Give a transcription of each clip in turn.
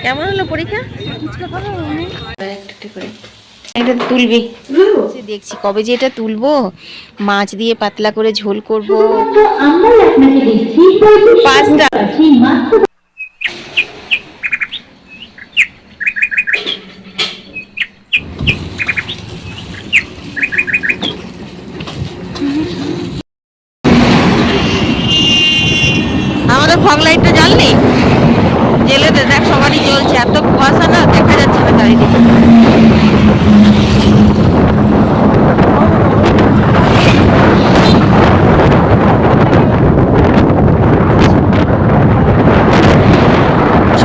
কেমন হলো পরীক্ষা? এটা তুলবি? দেখছি কবে যে এটা তুলবো, মাছ দিয়ে পাতলা করে ঝোল করবো। পাঁচটা আমাদের ফগ লাইটটা জ্বালনি, জেলে দে, দেখ সবারই জ্বলছে, এত কুয়াশা না দেখা যাচ্ছে না চারিদিকে।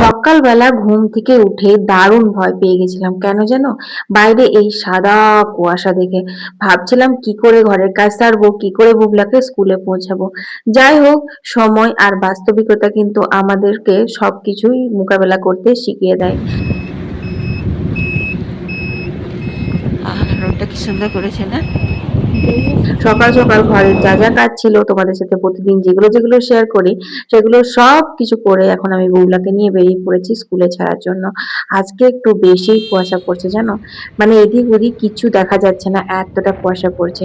সকালবেলা ঘুম থেকে উঠে দারুণ ভয় পেয়ে গেছিলাম, কেন জানো? বাইরে এই সাদা কুয়াশা দেখে ভাবছিলাম কি করে ঘরের কাজ সারবো, কি করে বুবলাকে স্কুলে পৌঁছাবো। যাই হোক, সময় আর বাস্তবিকতা কিন্তু আমাদেরকে সবকিছুই মোকাবেলা করতে শিখিয়ে দেয়। রোডটা কি সুন্দর করেছে না? সকাল সকাল ঘরের যা যা কাজ ছিল তোমাদের সাথে প্রতিদিন যেগুলো যেগুলো শেয়ার করি, সেগুলো সব কিছু করে এখন আমি বউলাকে নিয়ে বেরিয়ে পড়েছি স্কুলে ছাড়ার জন্য। আজকে একটু বেশি কুয়াশা পড়ছে জানো, মানে এদিক ওদিক কিছু দেখা যাচ্ছে না, এতটা কুয়াশা পড়ছে।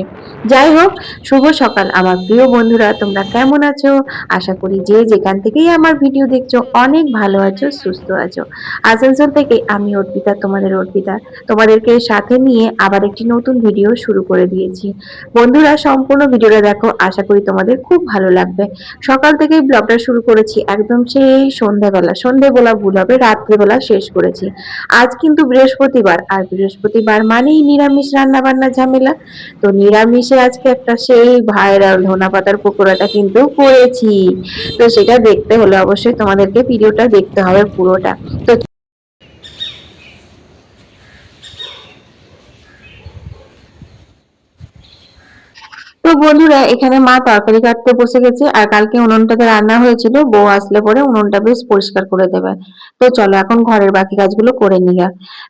যাই হোক, শুভ সকাল আমার প্রিয় বন্ধুরা, তোমরা কেমন আছো? আশা করি যে যেখান থেকেই আমার ভিডিও দেখছো অনেক ভালো আছো, সুস্থ আছো। আসানসোল থেকে আমি অর্পিতা, তোমাদের অর্পিতা, তোমাদেরকে সাথে নিয়ে আবার একটি নতুন ভিডিও শুরু করে দিয়েছি। বন্ধুরা, সম্পূর্ণ ভিডিওটা দেখো, আশা করি তোমাদের খুব ভালো লাগবে। সকাল থেকেই ব্লগটা শুরু করেছি একদম সেই সন্ধ্যাবেলা, সন্ধে বলা ভুল হবে, রাত্রিবেলা শেষ করেছি। আজ কিন্তু বৃহস্পতিবার, আর বৃহস্পতিবার মানেই নিরামিষ রান্না বান্না ঝামেলা। তো নিরামিষে আজকে একটা সেই ভাইরাল ধনা পাতার পকোড়াটা কিন্তু করেছি। তো সেটা দেখতে হলে অবশ্যই তোমাদেরকে ভিডিওটা দেখতে হবে পুরোটা। তো তো বন্ধুরা, এখানে মা তরকারি কাটতে বসে গেছে, আর কালকে উনুনটাতে রান্না হয়েছিল, বউ আসলে পরে উনুনটা বেশ পরিষ্কার করে দেবে। তো চলো এখন ঘরের বাকি কাজগুলো করে নিই।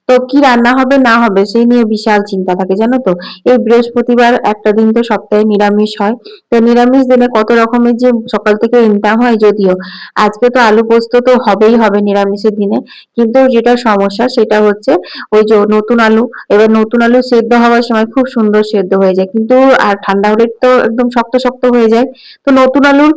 তো কি রান্না হবে না হবে সেই নিয়ে বিশাল চিন্তা থাকে জানো তো। এই বৃহস্পতিবার একটা দিন তো সপ্তাহে নিরামিষ হয়। তো নিরামিষ দিনে কত রকমের যে সকাল থেকে ইনকাম হয়, যদিও আজকে তো আলু পোস্ত তো হবেই হবে নিরামিষের দিনে। কিন্তু যেটা সমস্যা সেটা হচ্ছে ওই যে নতুন আলু, এবার নতুন আলু সেদ্ধ হওয়ার সময় খুব সুন্দর সেদ্ধ হয়ে যায়, কিন্তু আর ঠান্ডা হলে তো একদম শক্ত শক্ত হয়ে যায়। তো নতুন আলুর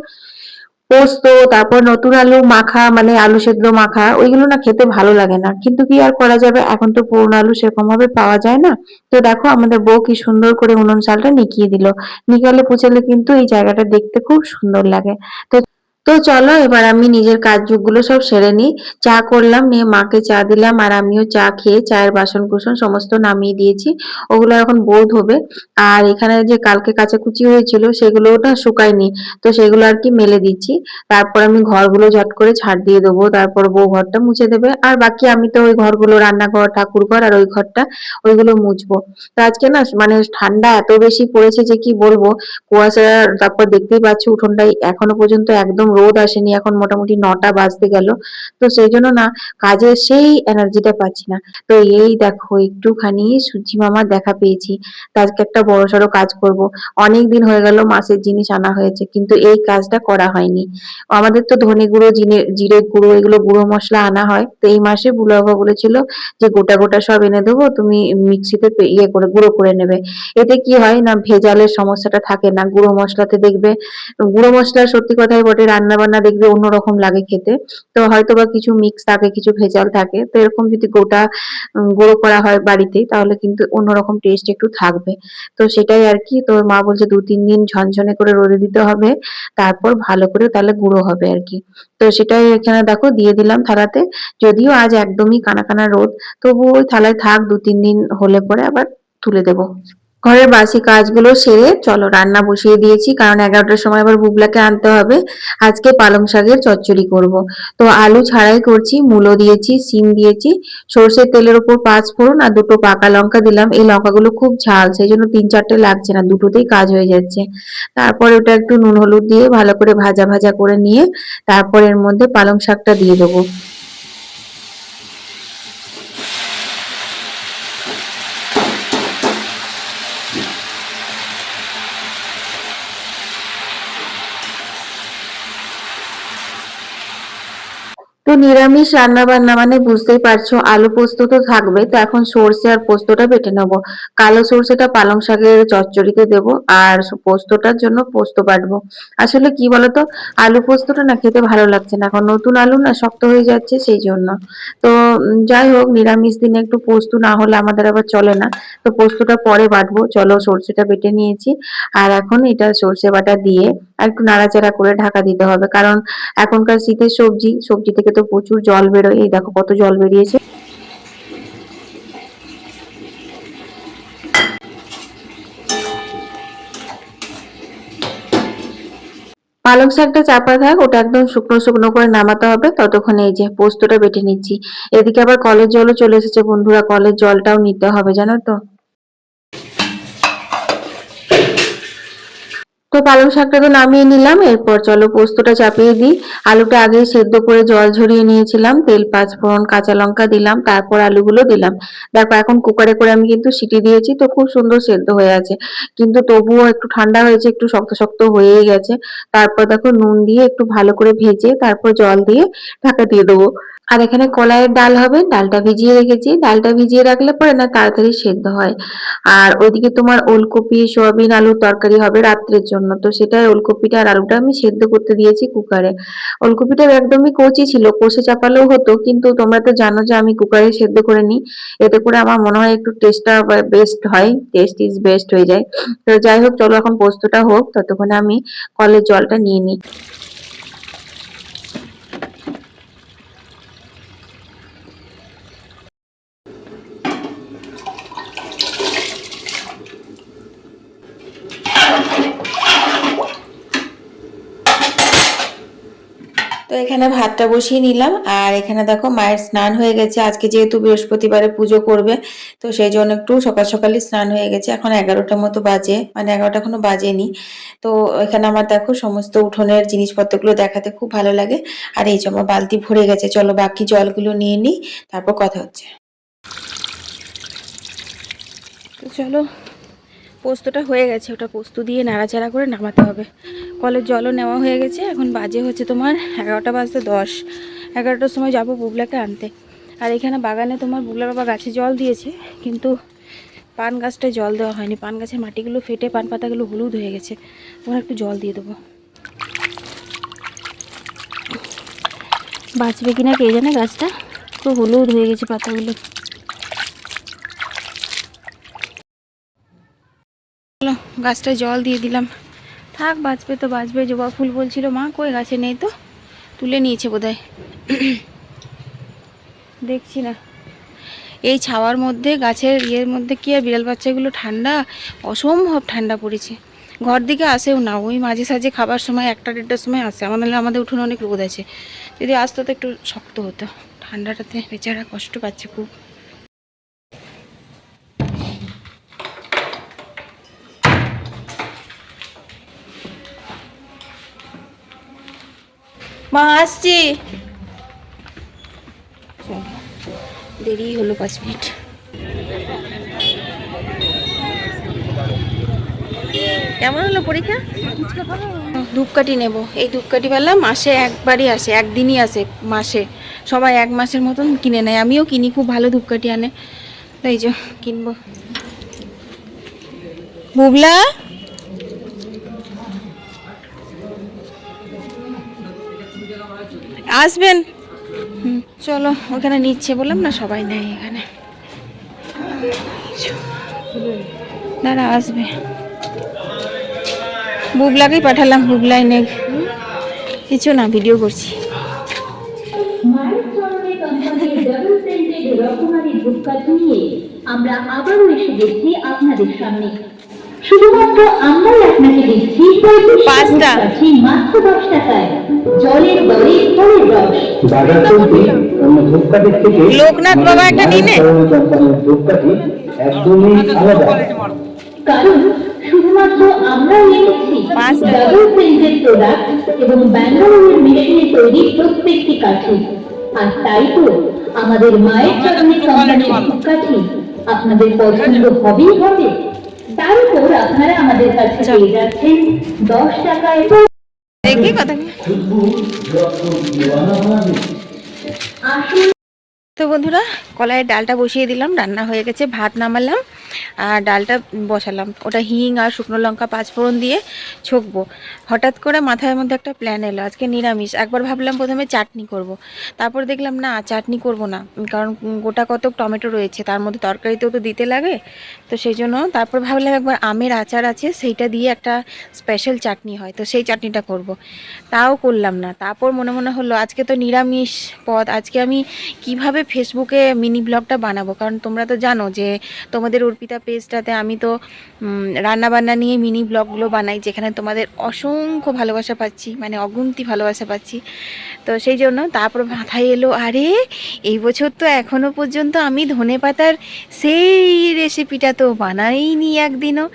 পোস্ত, তারপর নতুন আলু মাখা, মানে আলু সেদ্ধ মাখা, ওইগুলো না খেতে ভালো লাগে না, কিন্তু কি আর করা যাবে, এখন তো পুরনো আলু সেরকম ভাবে পাওয়া যায় না। তো দেখো আমাদের বউ কি সুন্দর করে উনুন চালটা নিকিয়ে দিল। নিকালে পুছালে কিন্তু এই জায়গাটা দেখতে খুব সুন্দর লাগে। তো তো চলো এবার আমি নিজের কাজগুলো সব সেরে নিই। চা করলাম, নিয়ে মাকে চা দিলাম, আর আমিও চা খেয়ে চায়ের বাসন কুসন সমস্ত নামিয়ে দিয়েছি। ওগুলো এখন বউ ধোবে। আর এখানে যে কালকে কাচাকুচি হয়েছিল সেগুলো না শুকায়নি, তো সেগুলো আর কি মেলে দিচ্ছি। তারপর আমি ঘরগুলো ঝট করে ঝাড় দিয়ে দেবো, তারপর বউ ঘরটা মুছে দেবে, আর বাকি আমি তো ওই ঘরগুলো রান্নাঘর, ঠাকুর ঘর আর ওই ঘরটা, ওইগুলো মুছবো। তো আজকে না মানে ঠান্ডা এত বেশি পড়েছে যে কি বলবো। কুয়াশা, তারপর দেখতেই পাচ্ছি উঠোনটাই এখনো পর্যন্ত একদম রোদ আসেনি, এখন মোটামুটি 9টা বাজতে গেল। তো সেই জন্য না কাজের সেই এনার্জিটা পাচ্ছি না। তো এই দেখো একটুখানি সূর্যি মামার দেখা পেয়েছি, তো আজকে একটা বড়সড় কাজ করব। অনেক দিন হয়ে গেল মাছের জিনিস আনা হয়েছে, কিন্তু এই কাজটা করা হয়নি। আমাদের তো ধনে গুঁড়ো, জিরে গুঁড়ো, এগুলো গুঁড়ো মশলা আনা হয়, তো এই মাসে বুলাবা বলেছিল যে গোটা গোটা সব এনে দেবো, তুমি মিক্সিতে ইয়ে করে গুঁড়ো করে নেবে। এতে কি হয় না, ভেজালের সমস্যাটা থাকে না। গুঁড়ো মশলাতে দেখবে, গুঁড়ো মশলা সত্যি কথাই বটে, রান্না বান্না দেখবে অন্যরকম লাগে খেতে। তো হয়তো বা কিছু মিক্স থাকে, কিছু ভেজাল থাকে, তো এরকম যদি গোটা গুঁড়ো করা হয় বাড়িতে, তাহলে কিন্তু অন্যরকম টেস্ট একটু থাকবে। তো সেটাই আর কি, তো মা বলছে 2-3 দিন ঝনঝনে করে রোদে দিতে হবে, তারপর ভালো করে তাহলে গুঁড়ো হবে আর কি। তো সেটাই এখানে দেখো দিয়ে দিলাম থালাতে। যদিও আজ একদমই কানা কানা রোদ, তবু ওই থালায় থাক, 2-3 দিন হলে পরে আবার তুলে দেবো। ঘরের বাসি কাজগুলো সেরে চলো রান্না বসিয়ে দিয়েছি, কারণ 11টার সময় আবার বুবলাকে আনতে হবে। আজকে পালং শাকের চচ্চড়ি করব। তো আলু ছাড়াই করছি, মূলো দিয়েছি, সিম দিয়েছি, সর্ষের তেলের উপর 5 ফোড়ন আর 2টো পাকা লঙ্কা দিলাম। এই লঙ্কাগুলো খুব ঝাল, সেই জন্য 3-4টে লাগছে না, দুটোতেই কাজ হয়ে যাচ্ছে। তারপর ওটা একটু নুন হলুদ দিয়ে ভালো করে ভাজা ভাজা করে নিয়ে তারপর এর মধ্যে পালং শাকটা দিয়ে দেবো। তো নিরামিষ রান্না বান্না মানে বুঝতেই পারছো, আলু পোস্ত তো থাকবে। তো এখন সর্ষে আর পোস্তটা বেটে নেবো। কালো সর্ষেটা পালং শাকের চচ্চড়িতে দেবো, আর পোস্তটার জন্য পোস্ত বাটবো। আসলে কি বলতো, আলু পোস্তটা না খেতে ভালো লাগছে না, এখন নতুন আলু না শক্ত হয়ে যাচ্ছে সেই জন্য। তো যাই হোক, নিরামিষ দিনে একটু পোস্ত না হলে আমাদের আবার চলে না। তো পোস্তটা পরে বাটবো। চলো, সর্ষেটা বেটে নিয়েছি, আর এখন এটা সর্ষে বাটা দিয়ে আর একটু নাড়াচাড়া করে ঢাকা দিতে হবে, কারণ এখনকার শীতের সবজি, সবজি থেকে তো প্রচুর জল বেরোয়। এই দেখো কত জল বেরিয়েছে। পালং শাকটা চাপা থাক, ওটা একদম শুকনো শুকনো করে নামাতে হবে। ততক্ষণে এই যে পোস্তটা বেটে নিচ্ছি। এদিকে আবার কলের জলও চলে এসেছে বন্ধুরা, কলের জলটাও নিতে হবে জানো তো। তো পালং শাকটা তো নামিয়ে নিলাম, এরপর চলো পোস্তটা চাপিয়ে দিই। আলুটা আগেই সেদ্ধ করে জল ঝরিয়ে নিয়েছিলাম, তেল পাঁচফোড়ন কাঁচা লঙ্কা দিলাম, তারপর আলুগুলো দিলাম। দেখো এখন কুকারে করে আমি কিন্তু সিটি দিয়েছি, তো খুব সুন্দর সেদ্ধ হয়ে আছে। কিন্তু তবুও একটু ঠান্ডা হয়েছে, একটু শক্ত শক্ত হয়েই গেছে। তারপর দেখো নুন দিয়ে একটু ভালো করে ভেজে তারপর জল দিয়ে ঢাকা দিয়ে দেবো। আর এখানে কলাইয়ের ডাল হবে, ডালটা ভিজিয়ে রেখেছি। ডালটা ভিজিয়ে রাখলে পরে না তাড়াতাড়ি সেদ্ধ হয়। আর ওইদিকে তোমার ওলকপি সোয়াবিন আলুর তরকারি হবে রাত্রের জন্য, তো সেটাই ওলকপিটা আর আলুটা আমি সেদ্ধ করতে দিয়েছি কুকারে। ওলকপিটা একদমই কচি ছিল, কষে চাপালেও হতো, কিন্তু তোমরা তো জানো যে আমি কুকারে সেদ্ধ করে নিই। এতে করে আমার মনে হয় একটু টেস্টটা বেস্ট হয়, টেস্ট ইজ বেস্ট হয়ে যায়। তো যাই হোক, চলো এখন পোস্তটা হোক, ততক্ষণে আমি কলের জলটা নিয়ে নিই। তো এখানে ভাতটা বসিয়ে নিলাম, আর এখানে দেখো মায়ের স্নান হয়ে গেছে। আজকে যেহেতু বৃহস্পতিবারে পুজো করবে, তো সেই জন্য একটু সকাল সকালই স্নান হয়ে গেছে। এখন 11টার মতো বাজে, মানে 11টা এখনো বাজেনি। তো এখানে আমার দেখো সমস্ত উঠোনের জিনিসপত্রগুলো দেখাতে খুব ভালো লাগে। আর এই যে আমার বালতি ভরে গেছে, চলো বাকি জলগুলো নিয়ে নিই, তারপর কথা হচ্ছে। তো চলো, পোস্তটা হয়ে গেছে, ওটা পোস্ত দিয়ে নাড়াচাড়া করে নামাতে হবে। কলের জলও নেওয়া হয়ে গেছে, এখন বাজে হচ্ছে তোমার 11টা বাজতে 10। 11টার সময় যাবো বুবলাকে আনতে। আর এখানে বাগানে তোমার বুবলার বাবা গাছে জল দিয়েছে, কিন্তু পান গাছটায় জল দেওয়া হয়নি। পান গাছের মাটিগুলো ফেটে পান পাতাগুলো হলুদ হয়ে গেছে, তোমার একটু জল দিয়ে দেবো। বাঁচবে কিনা কে জানে, গাছটা খুব হলুদ হয়ে গেছে পাতাগুলো। চলো গাছটায় জল দিয়ে দিলাম, থাক বাঁচবে তো বাঁচবে। জবা ফুল বলছিল মা কই, গাছে নেই তো, তুলে নিয়েছে বোধহয়, দেখছি না। এই ছাওয়ার মধ্যে গাছের ইয়ের মধ্যে কি আর বিড়াল বাচ্চাগুলো, ঠান্ডা অসম্ভব ঠান্ডা পড়েছে। ঘর দিকে আসেও না, ওই মাঝে সাঝে খাবার সময় 1টা 1:30টার সময় আসে। আমাদের উঠোনে অনেক রোদ আছে, যদি আসতো তো একটু শক্ত হতো। ঠান্ডাটাতে বেচারা কষ্ট পাচ্ছে খুব। মা আসছি, দেরি হলো 5 মিনিট। কেমন হলো পরীক্ষা? ধূপকাঠি নেব, এই ধূপকাঠিওয়ালা মাসে একবারই আসে, একদিনই আসে মাসে। সবাই 1 মাসের মতন কিনে নেয়, আমিও কিনি, খুব ভালো ধূপকাঠি আনে, তাই যে কিনবো। বুবলা আসবেন, চলো ওখানে নিচ্ছে বললাম না, সবাই নেয় এখানে। দাঁড়া আসবে, বুবলাকেই পাঠালাম, বুবলাই নেই কিছু না, ভিডিও করছি। আমরা আবারও এসে গেছি আপনাদের সামনে, শুধুমাত্র আমরাই আপনাকে দিচ্ছি 5টা মাত্র 10 টাকায় জলের দরে ফলের রস। বাজার চলতি অন্য ধূপকাঠির থেকে লোকনাথ বাবা একটা নিনে ধূপকাঠি একদমই আলাদা, কারণ শুধুমাত্র আমরাই এনেছি ডাবল প্রিন্টেড প্রোডাক্ট এবং ব্যাঙ্গালোরের মেশিনে তৈরি প্রত্যেকটি কাঠি। আর তাই তো আমাদের মায়ের চরণে কোম্পানির ধূপকাঠি আপনাদের পছন্দ হবেই হবে। তার উপর আপনারা আমাদের কাছে পেয়ে যাচ্ছেন 10 টাকায়। দেখি কথা তো বন্ধুরা, কলাইয়ের ডালটা বসিয়ে দিলাম, রান্না হয়ে গেছে, ভাত নামালাম আর ডালটা বসালাম। ওটা হিং আর শুকনো লঙ্কা পাঁচফোড়ন দিয়ে ছকবো। হঠাৎ করে মাথার মধ্যে একটা প্ল্যান এলো, আজকে নিরামিষ। একবার ভাবলাম প্রথমে চাটনি করব, তারপর দেখলাম না, চাটনি করব না, কারণ গোটা কতক টমেটো রয়েছে, তার মধ্যে তরকারিতেও তো দিতে লাগে। তো সেই জন্য তারপর ভাবলাম একবার আমের আচার আছে, সেইটা দিয়ে একটা স্পেশাল চাটনি হয়, তো সেই চাটনিটা করব। তাও করলাম না। তারপর মনে মনে হলো আজকে তো নিরামিষ পদ, আজকে আমি কিভাবে ফেসবুকে মিনি ব্লগটা বানাবো। কারণ তোমরা তো জানো যে তোমাদের অর্পিতা পেজটাতে আমি তো রান্নাবান্না নিয়ে মিনি ব্লগগুলো বানাই, যেখানে তোমাদের অসংখ্য ভালোবাসা পাচ্ছি, মানে অগুন্তি ভালোবাসা পাচ্ছি। তো সেই জন্য তারপর মাথায় এলো, আরে এই বছর তো এখনও পর্যন্ত আমি ধনেপাতার সেই রেসিপিটা তো বানাইনি একদিনও।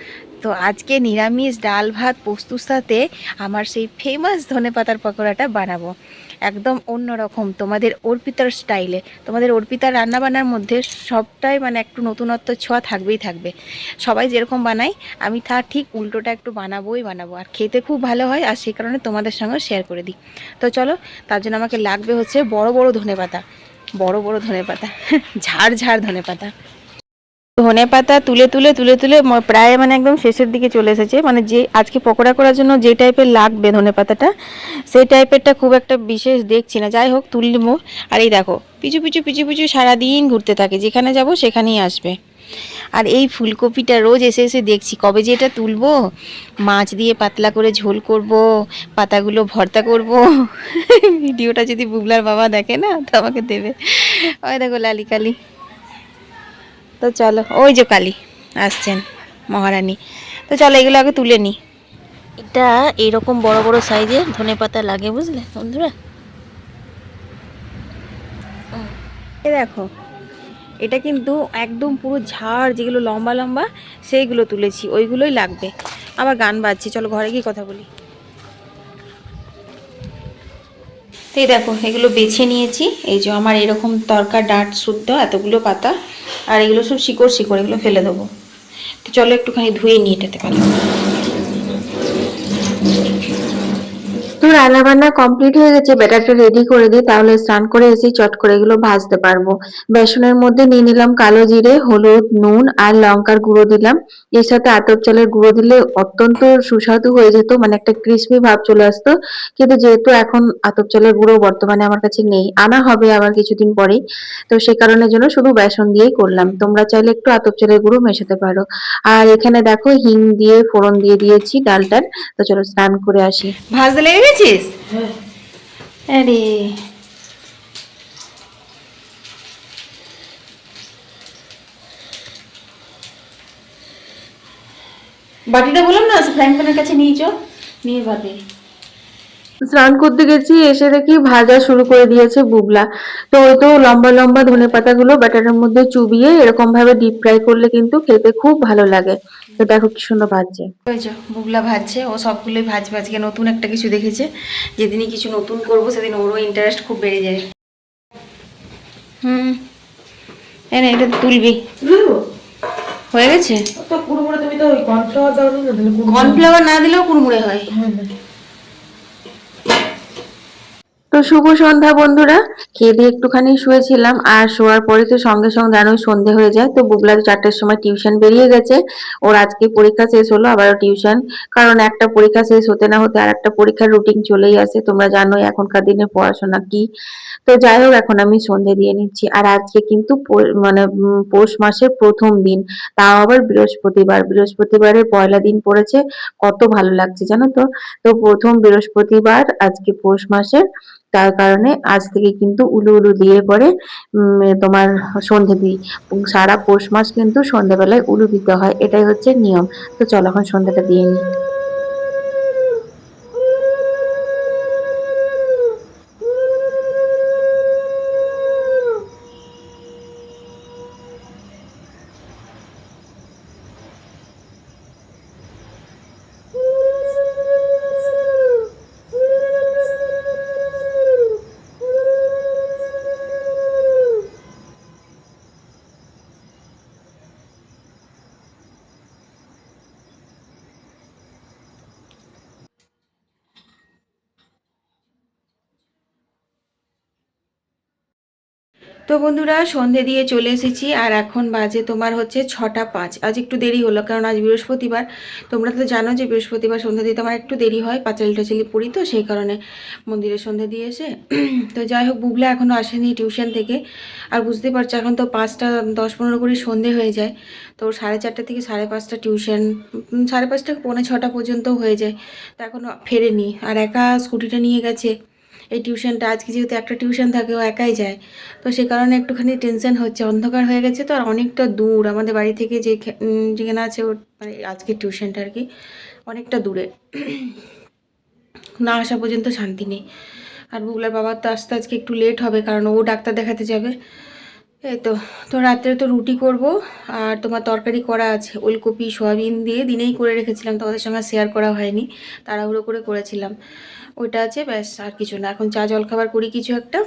তো আজকে নিরামিষ ডাল ভাত পোস্তুর সাথে আমার সেই ফেমাস ধনেপাতার পকোড়াটা বানাবো, একদম অন্যরকম, তোমাদের অর্পিতার স্টাইলে। তোমাদের অর্পিতার রান্নাবান্নার মধ্যে সবটাই মানে একটু নতুনত্ব ছোঁয়া থাকবেই থাকবে। সবাই যেরকম বানাই আমি তার ঠিক উল্টোটা একটু বানাবোই বানাবো, আর খেতে খুব ভালো হয়, আর সেই কারণে তোমাদের সঙ্গে শেয়ার করে দিই। তো চলো, তার জন্য আমাকে লাগবে হচ্ছে বড় বড় ধনেপাতা, বড় বড় ধনেপাতা ঝাড় ঝাড় ধনেপাতা। ধনেপাতা তুলে তুলে তুলে তুলে প্রায় মানে একদম শেষের দিকে চলে এসেছে। মানে যে আজকে পকোড়া করার জন্য যে টাইপের লাগবে ধনেপাতাটা, সেই টাইপেরটা খুব একটা বিশেষ দেখছি না। যাই হোক, তুলবো। আর এই দেখো, পিছু পিছু পিছু পিছু সারাদিন ঘুরতে থাকে, যেখানে যাব সেখানেই আসবে। আর এই ফুলকপিটা রোজ এসে এসে দেখছি কবে যে এটা তুলবো, মাছ দিয়ে পাতলা করে ঝোল করব, পাতাগুলো ভর্তা করব। ভিডিওটা যদি বুবলার বাবা দেখে না তো আমাকে দেবে। ওই দেখো লালি কালি। তো চলো, ওই যে কালী আসছেন, মহারানী। তো চলো এগুলো আগে তুলে নিই। এটা এইরকম বড় বড় সাইজের ধনেপাতা লাগে, বুঝলে বন্ধুরা। এ দেখো, এটা কিন্তু একদম পুরো ঝাড়, যেগুলো লম্বা লম্বা সেইগুলো তুলেছি, ওইগুলোই লাগবে। আবার গান বাজছে, চলো ঘরে গিয়ে কথা বলি। তো এই দেখো, এগুলো বেছে নিয়েছি। এই যে আমার এরকম তরকা ডাঁট শুদ্ধ এতগুলো পাতা, আর এগুলো সব শিকড় শিকড়, এগুলো ফেলে দেবো। তো চলো একটুখানি ধুয়ে নিয়ে এটাতে পারো। তো রান্না বান্না কমপ্লিট হয়ে গেছে, ব্যাটারটা রেডি করে দিই, তাহলে স্নান করে এসে চট করে এগুলো ভাজতে পারবো। বেসনের মধ্যে নিয়ে নিলাম কালো জিরে, হলুদ, নুন আর লঙ্কার গুঁড়ো দিলাম। এর সাথে আতপ চালের গুঁড়ো দিলে অত্যন্ত সুস্বাদু হয়ে যেত, মানে একটা ক্রিসপি ভাব চলে আসতো। কিন্তু যেহেতু এখন আতপ চালের গুঁড়ো বর্তমানে আমার কাছে নেই, আনা হবে আবার কিছুদিন পরেই, তো সে কারণের জন্য শুধু বেসন দিয়েই করলাম। তোমরা চাইলে একটু আতপ চালের গুঁড়ো মেশাতে পারো। আর এখানে দেখো হিং দিয়ে ফোড়ন দিয়ে দিয়েছি ডালটার। তো চলো স্নান করে আসি। ভাজতে লেগে গেছিস? আরে বাটিটা বললাম না, ফ্রাইং প্যানের কাছে নিয়ে চো, নিয়ে বাদে। স্নান করতে গেছি, এসে দেখি ভাজা শুরু করে দিয়েছে বুবলা। তো ওই তো লম্বা লম্বা ধনেপাতা গুলো ব্যাটারের মধ্যে চুবিয়ে এরকম ভাবে ডিপ ফ্রাই করলে কিন্তু খেতে খুব ভালো লাগে। তো দেখো কি সুন্দর ভাজছে। ওই যে বুগলা ভাজছে, ও সবগুলোই ভাজবে, আজকে নতুন একটা কিছু দেখেছে। যেদিনই কিছু নতুন করব সেদিন ওরও ইন্টারেস্ট খুব বেড়ে যায়। হুম, এনে এটা তুলবি। হয়ে গেছে। তো কুড়মুড়ে তুমি তো ওই কর্নফ্লাওয়ার দাও না, তাহলে কর্নফ্লাওয়ার না দিলেও কুড়মুড়ে হয়। তো শুভ সন্ধ্যা বন্ধুরা, খেয়ে দিয়ে একটুখানি শুয়েছিলাম, আর শোয়ার পরে তো সঙ্গে সঙ্গে জানোই সন্ধে হয়ে যায়। তো বুবলা 4টার সময় টিউশন বেরিয়ে গেছে, ওর আজকে পরীক্ষা শেষ হলো, আবারও টিউশন। কারণ একটা পরীক্ষা শেষ হতে না হতে আর একটা পরীক্ষার রুটিন চলেই আসে, তোমরা জানোই এখনকার দিনে পড়াশোনা কি। তো যাই হোক, এখন আমি সন্ধে দিয়ে নিচ্ছি। আর আজকে কিন্তু মানে পৌষ মাসের প্রথম দিন, তাও আবার বৃহস্পতিবার। বৃহস্পতিবারের পয়লা দিন পড়েছে, কত ভালো লাগছে জানো তো। তো প্রথম বৃহস্পতিবার আজকে পৌষ মাসের, তার কারণে আজ থেকে কিন্তু উলু উলু দিয়ে পরে তোমার সন্ধে দিই। সারা পৌষ মাস কিন্তু সন্ধ্যাবেলায় উলু দিতে হয়, এটাই হচ্ছে নিয়ম। তো চলো এখন সন্ধ্যাটা দিয়ে নিই। তো বন্ধুরা সন্ধে দিয়ে চলে এসেছি আর এখন বাজে তোমার হচ্ছে 6টা 5। আজ একটু দেরি হলো কারণ আজ বৃহস্পতিবার। তোমরা তো জানো যে বৃহস্পতিবার সন্ধে দিতে আমার একটু দেরি হয়, পাঁচালি টাচালি পড়ি, তো সেই কারণে মন্দিরে সন্ধে দিয়ে এসে তো যাই হোক, বুবলা এখনও আসেনি টিউশন থেকে। আর বুঝতে পারছো এখন তো 5টা 10-15 করে সন্ধে হয়ে যায়। তো 4:30 থেকে 5:30 টিউশন, 5:30 পৌনে 6টা পর্যন্ত হয়ে যায়। তো এখনও ফেরেনি আর একা স্কুটিটা নিয়ে গেছে এই টিউশনটা। আজকে যেহেতু একটা টিউশন থাকে, ও একাই যায়, তো সে কারণে একটুখানি টেনশন হচ্ছে। অন্ধকার হয়ে গেছে তো, আর অনেকটা দূর আমাদের বাড়ি থেকে, যেখানে আছে ওর মানে আজকের টিউশনটা আর কি, অনেকটা দূরে। না আসা পর্যন্ত শান্তি নেই। আর বুবলার বাবার তো আসতে আজকে একটু লেট হবে কারণ ও ডাক্তার দেখাতে যাবে। এই তো। তো রাত্রে তো রুটি করব আর তোমার তরকারি করা আছে ওলকপি সয়াবিন দিয়ে, দিনেই করে রেখেছিলাম, তোমাদের সঙ্গে শেয়ার করা হয়নি, তাড়াহুড়ো করে করেছিলাম। ওইটা আছে, ব্যাস আর কিছু না। এখন চা জলখাবার করি কিছু একটা।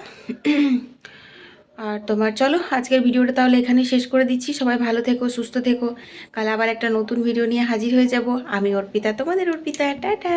আর তোমার চলো আজকের ভিডিওটা তাহলে এখানেই শেষ করে দিচ্ছি। সবাই ভালো থেকো, সুস্থ থেকো। কাল আবার একটা নতুন ভিডিও নিয়ে হাজির হয়ে যাব। আমি অর্পিতা, তোমাদের অর্পিতা। টাটা।